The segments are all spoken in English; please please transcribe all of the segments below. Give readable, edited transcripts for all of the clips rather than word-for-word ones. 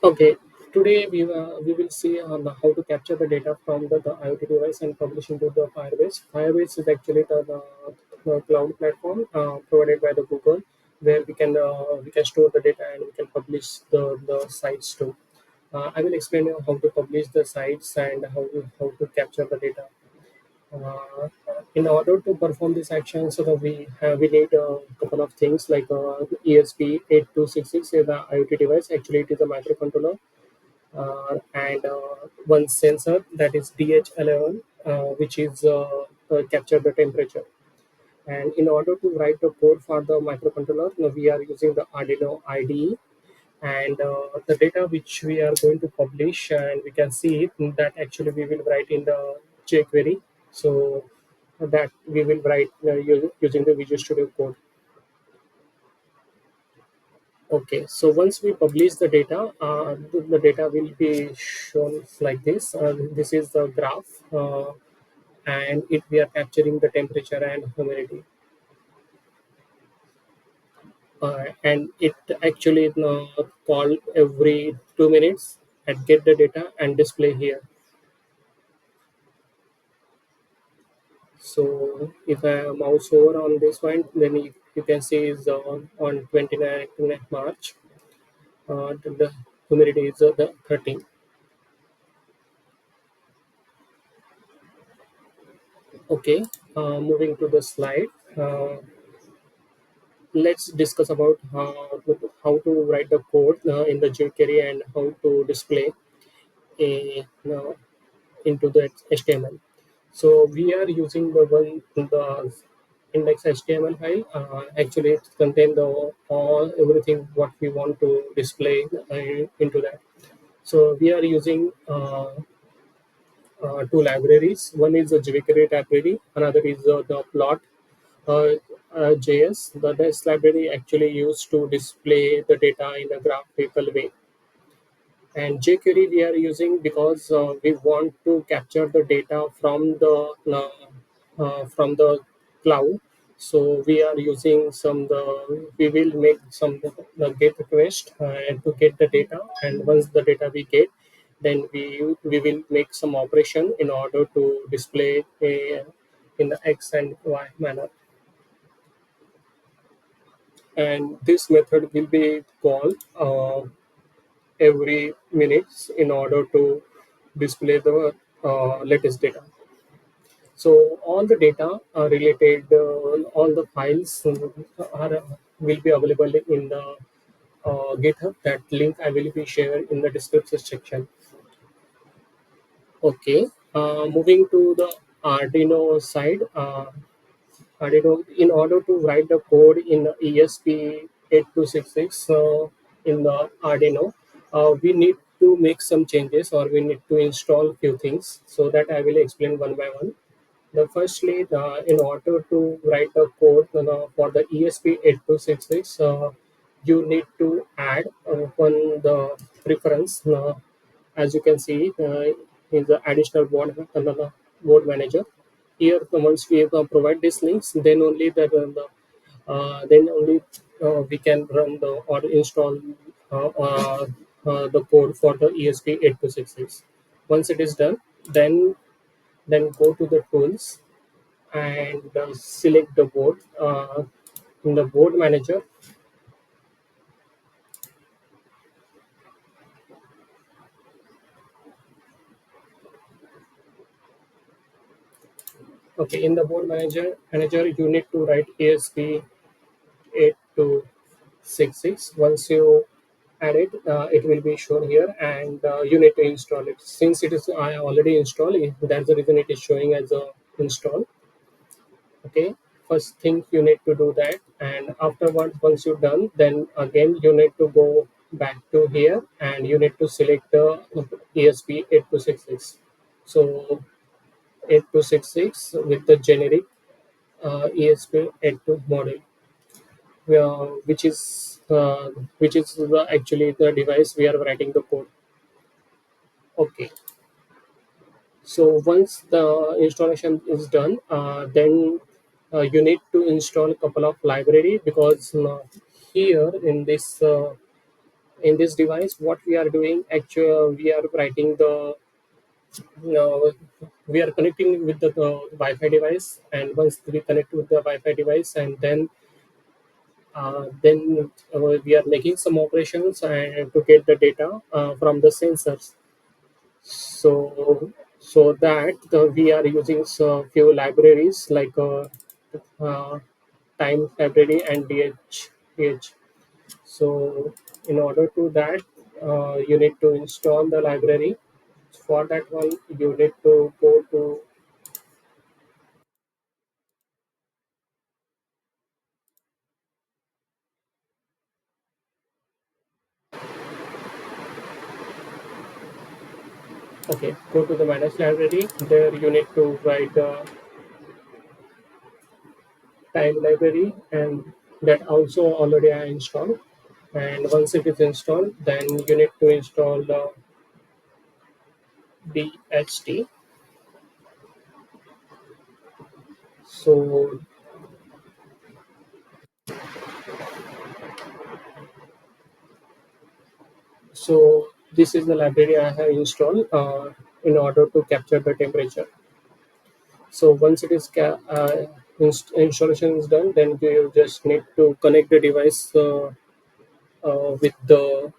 Okay, today we will see on how to capture the data from the IoT device and publish into the Firebase. Firebase is actually the cloud platform provided by the Google, where we can store the data and we can publish the sites too. I will explain you how to publish the sites and how to capture the data. Uh, in order to perform this action, we need a couple of things like ESP8266 is the IoT device. Actually, it is a microcontroller and one sensor that is DH11, which is capture the temperature. And in order to write the code for the microcontroller, we are using the Arduino IDE, and the data which we are going to publish, and we can see it, that actually we will write in the jQuery. So that we will write using the Visual Studio Code. Okay, so once we publish the data, the data will be shown like this. This is the graph, and it we are capturing the temperature and humidity, and it actually call every 2 minutes and get the data and display here. So if I mouse over on this one, then you can see is on 29th March, the humidity is the 13. Okay, moving to the slide. Let's discuss about how to write the code in the jQuery and how to display a into the HTML. So we are using the index HTML file. Actually, it contains the all everything what we want to display into that. So we are using two libraries. One is the jQuery library. Another is the plot uh, JS. This library actually used to display the data in a graphical way. And jQuery we are using because we want to capture the data from the cloud. So we are using we will make some the get request and to get the data. And once the data we get, then we will make some operation in order to display in the X and Y manner. And this method will be called every minutes in order to display the latest data. So all the data are related, all the files will be available in the GitHub. That link I will be shared in the description section. Okay, moving to the Arduino side. Arduino, in order to write the code in the ESP8266 in the Arduino, we need to make some changes or we need to install few things. So that I will explain one by one. The firstly, in order to write the code for the ESP8266, you need to add one the preference. As you can see, in the additional board manager. Here, once we provide these links, then only we can run or install the code for the ESP8266. Once it is done, then go to the tools and select the board. In the board manager, okay, in the board manager, you need to write ESP8266. Once you add it, it will be shown here, and you need to install it. Since it is I already installed it, that's the reason it is showing as a install. Okay, first thing you need to do that, and afterwards once you're done, then again you need to go back to here and you need to select the ESP8266. So 8266 with the generic ESP82 model, which is actually the device we are writing the code. Okay, so once the installation is done, then you need to install a couple of library, because here in this in this device, what we are doing actually, we are writing the uh, we are connecting with the Wi-Fi device, and once we connect with the Wi-Fi device, and then we are making some operations and to get the data from the sensors. So that we are using few libraries like uh, time library and DH. So in order to that, you need to install the library. For that one, you need to go to, okay, go to the manage library. There you need to write the time library, and that also already I installed. And once it is installed, then you need to install the DHT. So this is the library I have installed in order to capture the temperature. So once it is installation is done, then you just need to connect the device with the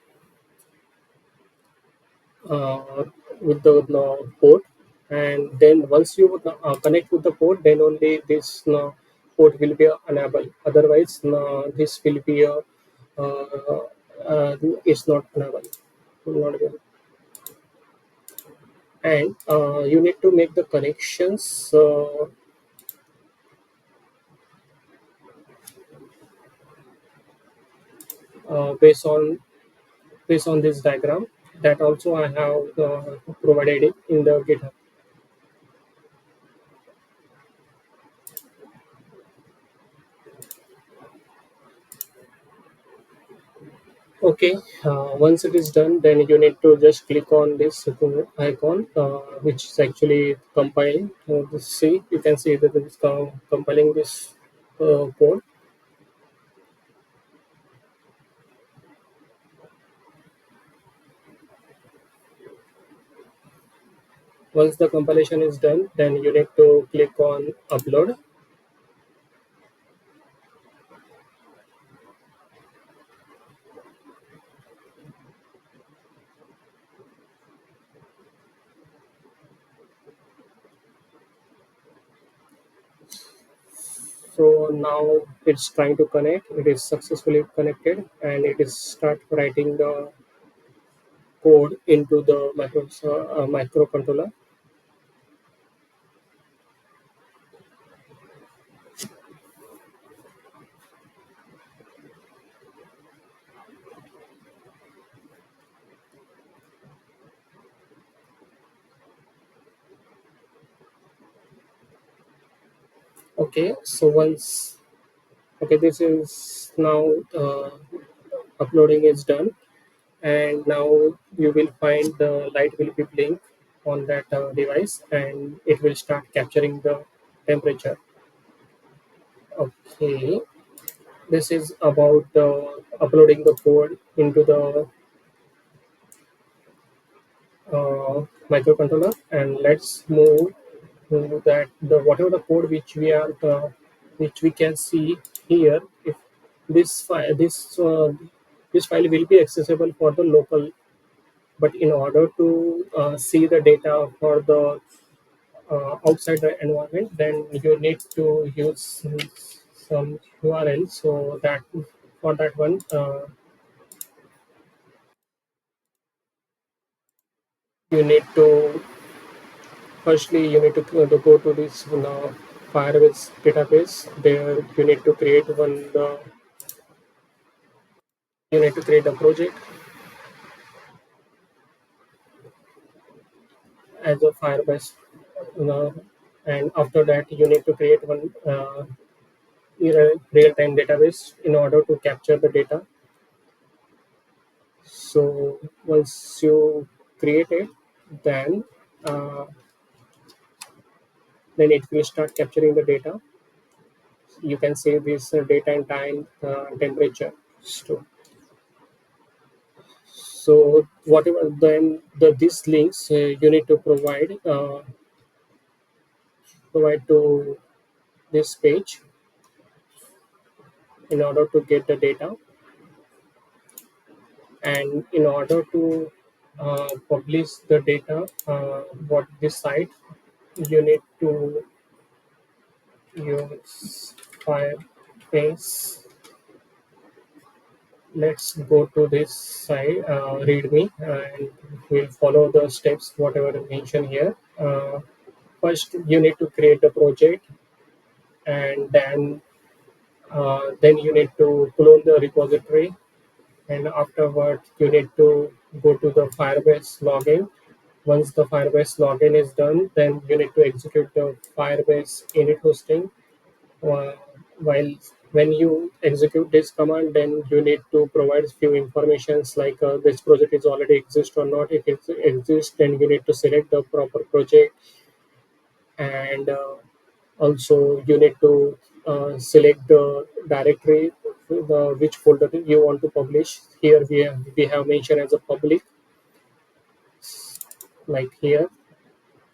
uh, port, and then once you connect with the port, then only this port will be enabled. Otherwise, this will be is not enabled. Will not be. And you need to make the connections based on this diagram that also I have provided it in the GitHub. Okay, once it is done, then you need to just click on this icon, which is actually compiling. See, you can see that it is compiling this code. Once the compilation is done, then you need to click on upload. So now it's trying to connect. It is successfully connected, and it is start writing the code into the microcontroller. Okay, so once okay, this is now uploading is done, and now you will find the light will be blink on that device, and it will start capturing the temperature. Okay, this is about uploading the code into the microcontroller, and let's move to that the whatever the code which we can see here. If this file will be accessible for the local, but in order to see the data for the outside the environment, then you need to use some URL. So that for that one, you need to firstly you need to go to this Firebase database. There you need to create you need to create a project as a Firebase, you know, and after that you need to create one real-time database in order to capture the data. So once you create it, then uh, it will start capturing the data. You can save this data and time temperature. So So whatever then these links you need to provide to this page in order to get the data, and in order to publish the data what this site you need to use Firebase. Let's go to this site readme and we'll follow the steps whatever I mentioned here. First you need to create the project, and then you need to clone the repository, and afterward you need to go to the Firebase login. Once the Firebase login is done, then you need to execute the Firebase init hosting. Uh, while when you execute this command, then you need to provide few informations like this project is already exist or not. If it exists, then you need to select the proper project, and also you need to select the directory, which folder you want to publish. Here we have mentioned as a public, like here,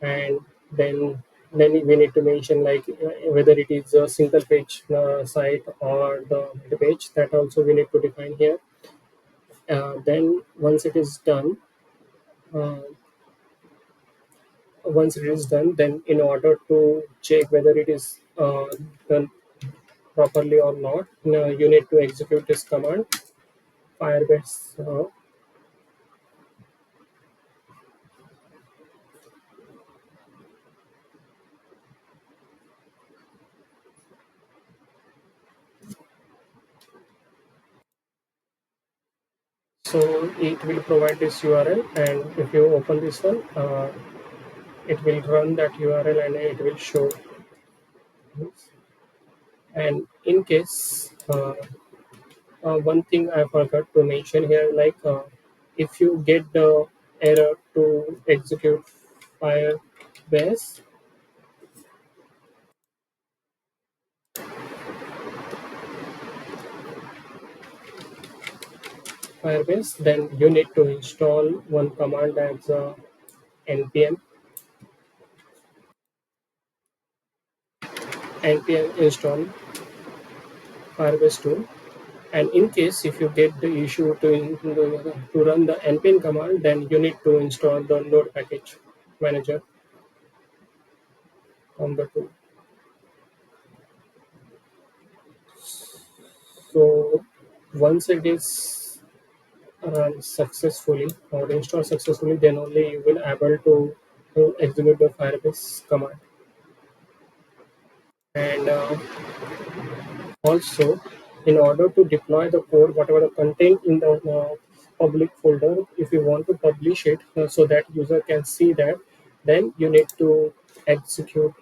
and then then we need to mention like whether it is a single page site or the page, that also we need to define here. Then uh, once it is done, then in order to check whether it is done properly or not, you need to execute this command Firebase. So it will provide this URL, and if you open this one, it will run that URL and it will show this. And in case one thing I forgot to mention here, like if you get the error to execute Firebase, then you need to install one command as npm install Firebase tool. And in case if you get the issue to run the npm command, then you need to install the node package manager on the tool. So once it is run successfully or install successfully, then only you will able to execute the Firebase command. And also, in order to deploy the code, whatever the content in the public folder, if you want to publish it so that user can see that, then you need to execute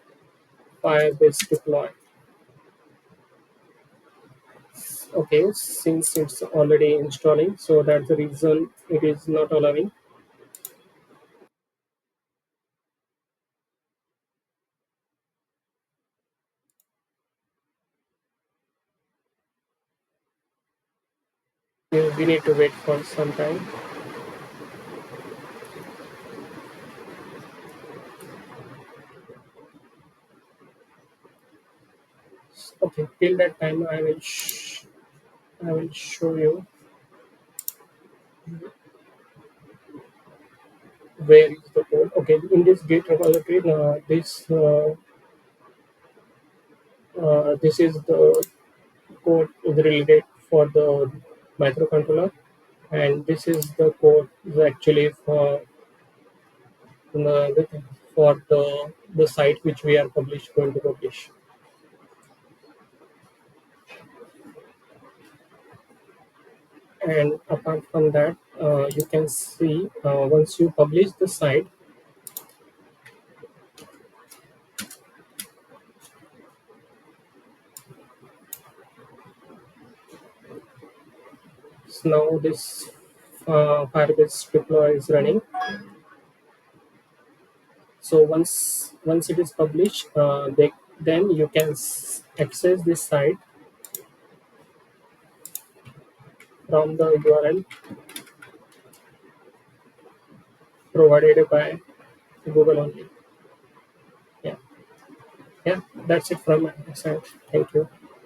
Firebase deploy. Okay, since it's already installing, so that's the reason it is not allowing. We need to wait for some time. Okay, till that time I will show you where is the code. Okay, in this Git repository, this is the code is related for the microcontroller, and this is the code is actually for the site which we are going to publish. And apart from that, you can see once you publish the site, so now this Firebase deploy is running. So once it is published, then you can access this site from the URL provided by Google only. Yeah, yeah, that's it from my side. Thank you.